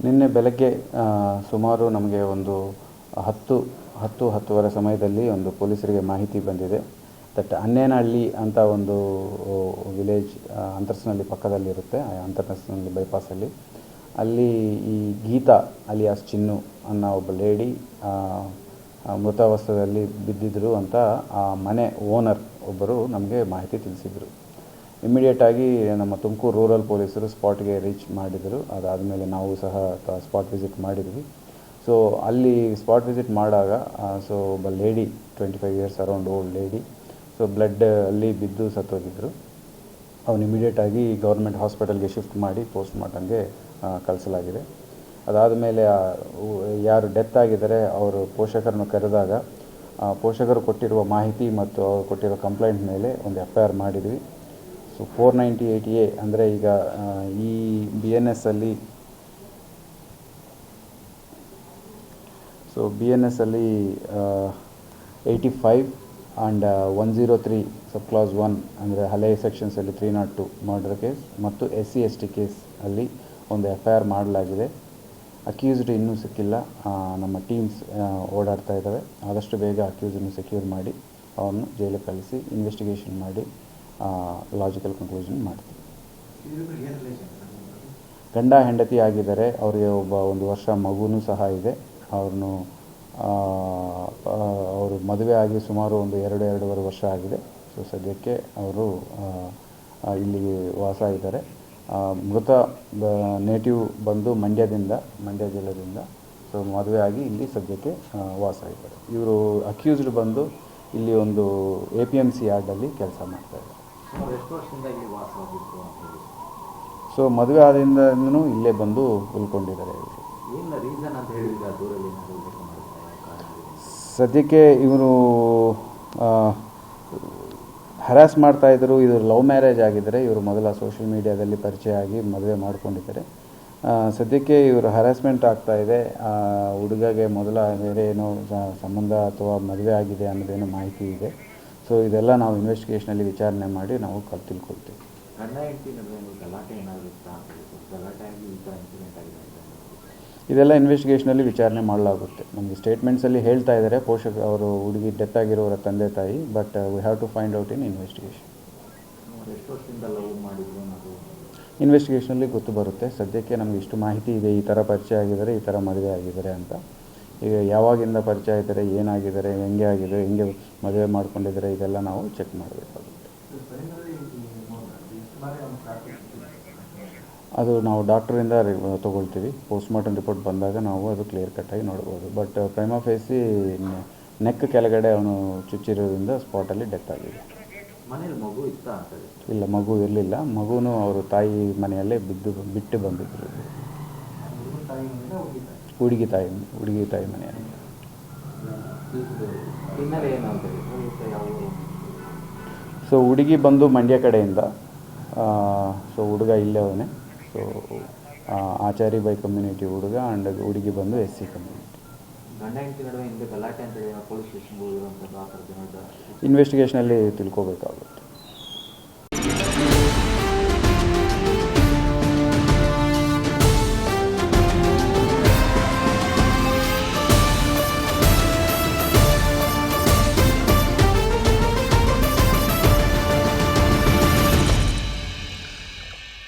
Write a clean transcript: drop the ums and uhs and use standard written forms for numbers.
ನಿನ್ನೆ ಬೆಳಗ್ಗೆ ಸುಮಾರು ನಮಗೆ ಒಂದು 10:10 ಸಮಯದಲ್ಲಿ ಒಂದು ಪೊಲೀಸರಿಗೆ ಮಾಹಿತಿ ಬಂದಿದೆ ದಟ್ ಅನ್ನೇನಹಳ್ಳಿ ಅಂತ ಒಂದು ವಿಲೇಜ್ ಅಂತರ್ಸ್ನಲ್ಲಿ ಪಕ್ಕದಲ್ಲಿರುತ್ತೆ. ಅಂತರ್ಸ್ನಲ್ಲಿ ಬೈಪಾಸಲ್ಲಿ ಅಲ್ಲಿ ಈ ಗೀತಾ ಅಲಿಯಾಸ್ ಚಿನ್ನು ಅನ್ನೋ ಒಬ್ಬ ಲೇಡಿ ಮೃತಾವಸ್ಥೆಯಲ್ಲಿ ಬಿದ್ದಿದ್ದರು ಅಂತ ಆ ಮನೆ ಓನರ್ ಒಬ್ಬರು ನಮಗೆ ಮಾಹಿತಿ ತಿಳಿಸಿದರು. ಇಮ್ಮಿಡಿಯೇಟಾಗಿ ನಮ್ಮ ತುಮಕೂರು ರೂರಲ್ ಪೊಲೀಸರು ಸ್ಪಾಟ್ಗೆ ರೀಚ್ ಮಾಡಿದರು. ಅದಾದಮೇಲೆ ನಾವು ಸಹ ಸ್ಪಾಟ್ ವಿಸಿಟ್ ಮಾಡಿದ್ವಿ. ಸೊ ಅಲ್ಲಿ ಸ್ಪಾಟ್ ವಿಸಿಟ್ ಮಾಡಿದಾಗ ಒಬ್ಬ lady 25 years around old lady blood ಅಲ್ಲಿ ಬಿದ್ದು ಸತ್ತೋಗಿದ್ದರು. ಅವನು ಇಮಿಡಿಯೇಟಾಗಿ ಗೌರ್ಮೆಂಟ್ ಹಾಸ್ಪಿಟಲ್ಗೆ ಶಿಫ್ಟ್ ಮಾಡಿ ಪೋಸ್ಟ್ ಮಾರ್ಟಮ್ಗೆ ಕಳಿಸಲಾಗಿದೆ. ಅದಾದಮೇಲೆ ಯಾರು ಡೆತ್ ಆಗಿದ್ದಾರೆ ಅವರು ಪೋಷಕರನ್ನು ಕರೆದಾಗ ಪೋಷಕರು ಕೊಟ್ಟಿರುವ ಮಾಹಿತಿ ಮತ್ತು ಅವರು ಕೊಟ್ಟಿರೋ ಕಂಪ್ಲೇಂಟ್ ಮೇಲೆ ಒಂದು FIR ಮಾಡಿದ್ವಿ. 498A ಅಂದರೆ ಈಗ ಈ BNS ಅಲ್ಲಿ BNS ಅಲ್ಲಿ 85 ಆ್ಯಂಡ್ 103 ಸಬ್ ಕ್ಲಾಸ್ 1 ಅಂದರೆ ಹಳೆ ಸೆಕ್ಷನ್ಸಲ್ಲಿ 302 ಮರ್ಡರ್ ಕೇಸ್ ಮತ್ತು SC/ST ಕೇಸ್ ಅಲ್ಲಿ ಒಂದು FIR ಮಾಡಲಾಗಿದೆ. ಅಕ್ಯೂಸ್ಡ್ ಇನ್ನೂ ಸಿಕ್ಕಿಲ್ಲ. ನಮ್ಮ ಟೀಮ್ಸ್ ಓಡಾಡ್ತಾ ಇದ್ದಾವೆ. ಆದಷ್ಟು ಬೇಗ ಅಕ್ಯೂಸ್ಡನ್ನು ಸೆಕ್ಯೂರ್ ಮಾಡಿ ಅವನು ಜೈಲಿಗೆ ಕಳಿಸಿ ಇನ್ವೆಸ್ಟಿಗೇಷನ್ ಮಾಡಿ ಲಾಜಿಕಲ್ ಕನ್ಕ್ಲೂಷನ್ ಮಾಡ್ತೀವಿ. ಗಂಡ ಹೆಂಡತಿ ಆಗಿದ್ದಾರೆ. ಅವರಿಗೆ ಒಂದು ವರ್ಷ ಮಗುನೂ ಸಹ ಇದೆ. ಅವರು ಮದುವೆ ಆಗಿ ಸುಮಾರು ಒಂದು 2-2.5 ವರ್ಷ ಆಗಿದೆ. ಸದ್ಯಕ್ಕೆ ಅವರು ಇಲ್ಲಿಗೆ ವಾಸ ಇದ್ದಾರೆ. ಮೃತ ನೇಟಿವ್ ಬಂದು ಮಂಡ್ಯ ಜಿಲ್ಲೆಯಿಂದ ಮದುವೆ ಆಗಿ ಇಲ್ಲಿ ಸದ್ಯಕ್ಕೆ ವಾಸ ಇದ್ದಾರೆ. ಇವರು ಅಕ್ಯೂಸ್ಡ್ ಬಂದು ಇಲ್ಲಿ ಒಂದು APMC ಯಾರ್ಡಲ್ಲಿ ಕೆಲಸ ಮಾಡ್ತಾಯಿದ್ದಾರೆ. ಮದುವೆ ಆದ್ರಿಂದನೂ ಇಲ್ಲೇ ಬಂದು ಉಳ್ಕೊಂಡಿದ್ದಾರೆ. ಸದ್ಯಕ್ಕೆ ಇವರು ಹ್ಯಾರಾಸ್ ಮಾಡ್ತಾಯಿದ್ರು. ಇದು ಲವ್ ಮ್ಯಾರೇಜ್ ಆಗಿದ್ದರೆ ಇವರು ಮೊದಲ ಸೋಷಿಯಲ್ ಮೀಡಿಯಾದಲ್ಲಿ ಪರಿಚಯ ಆಗಿ ಮದುವೆ ಮಾಡ್ಕೊಂಡಿದ್ದಾರೆ. ಸದ್ಯಕ್ಕೆ ಇವರು ಹ್ಯಾರಾಸ್ಮೆಂಟ್ ಆಗ್ತಾಯಿದೆ. ಹುಡುಗಗೆ ಮೊದಲ ಬೇರೆ ಏನೋ ಸಂಬಂಧ ಅಥವಾ ಮದುವೆ ಆಗಿದೆ ಅನ್ನೋದೇನೋ ಮಾಹಿತಿ ಇದೆ. ಇದೆಲ್ಲ ನಾವು ಇನ್ವೆಸ್ಟಿಗೇಷನಲ್ಲಿ ವಿಚಾರಣೆ ಮಾಡಿ ನಾವು ತಿಳ್ಕೊಳ್ತೀವಿ. ಇದೆಲ್ಲ ಇನ್ವೆಸ್ಟಿಗೇಷನಲ್ಲಿ ವಿಚಾರಣೆ ಮಾಡಲಾಗುತ್ತೆ. ನಮಗೆ ಸ್ಟೇಟ್ಮೆಂಟ್ಸಲ್ಲಿ ಹೇಳ್ತಾ ಇದ್ದಾರೆ ಅವರು ಹುಡುಗಿ ಡೆತ್ ಆಗಿರೋರ ತಂದೆ ತಾಯಿ. But we have to find out in investigation. ಇನ್ವೆಸ್ಟಿಗೇಷನಲ್ಲಿ ಗೊತ್ತು ಬರುತ್ತೆ. ಸದ್ಯಕ್ಕೆ ನಮಗೆ ಇಷ್ಟು ಮಾಹಿತಿ ಇದೆ, ಈ ಥರ ಪರಿಚಯ ಆಗಿದ್ದಾರೆ, ಈ ಥರ ಮದುವೆ ಆಗಿದ್ದಾರೆ ಅಂತ. ಈಗ ಯಾವಾಗಿಂದ ಪರಿಚಯ ಆಗಿದ್ದಾರೆ, ಏನಾಗಿದ್ದಾರೆ, ಹೆಂಗೆ ಆಗಿದೆ, ಹೆಂಗೆ ಮದುವೆ ಮಾಡ್ಕೊಂಡಿದ್ದಾರೆ, ಇದೆಲ್ಲ ನಾವು ಚೆಕ್ ಮಾಡಬೇಕಾಗುತ್ತೆ. ಅದು ನಾವು ಡಾಕ್ಟ್ರಿಂದ ತೊಗೊಳ್ತೀವಿ. ಪೋಸ್ಟ್ಮಾರ್ಟಮ್ ರಿಪೋರ್ಟ್ ಬಂದಾಗ ನಾವು ಅದು ಕ್ಲಿಯರ್ ಕಟ್ಟಾಗಿ ನೋಡ್ಬೋದು. ಬಟ್ ಪ್ರೈಮಾ ಫೇಸಿ ನೆಕ್ ಕೆಳಗಡೆ ಅವನು ಚುಚ್ಚಿರೋದ್ರಿಂದ ಸ್ಪಾಟಲ್ಲಿ ಡೆತ್ ಆಗಿದೆ. ಇಲ್ಲ, ಮಗು ಇರಲಿಲ್ಲ. ಮಗುನೂ ಅವರು ತಾಯಿ ಮನೆಯಲ್ಲೇ ಬಿಟ್ಟು ಬಂದಿದ್ದರು. ಹುಡುಗಿ ತಾಯಿ ಮನೆಯಲ್ಲಿ. ಹುಡುಗಿ ಬಂದು ಮಂಡ್ಯ ಕಡೆಯಿಂದ. ಹುಡುಗ ಇಲ್ಲೇ ಅವನೇ. ಆಚಾರಿ ಬೈ ಕಮ್ಯುನಿಟಿ ಹುಡುಗ ಆ್ಯಂಡ್ ಹುಡುಗಿ ಬಂದು SC ಕಮ್ಯುನಿಟಿ. ಇನ್ವೆಸ್ಟಿಗೇಷನಲ್ಲಿ ತಿಳ್ಕೋಬೇಕಾಗುತ್ತೆ.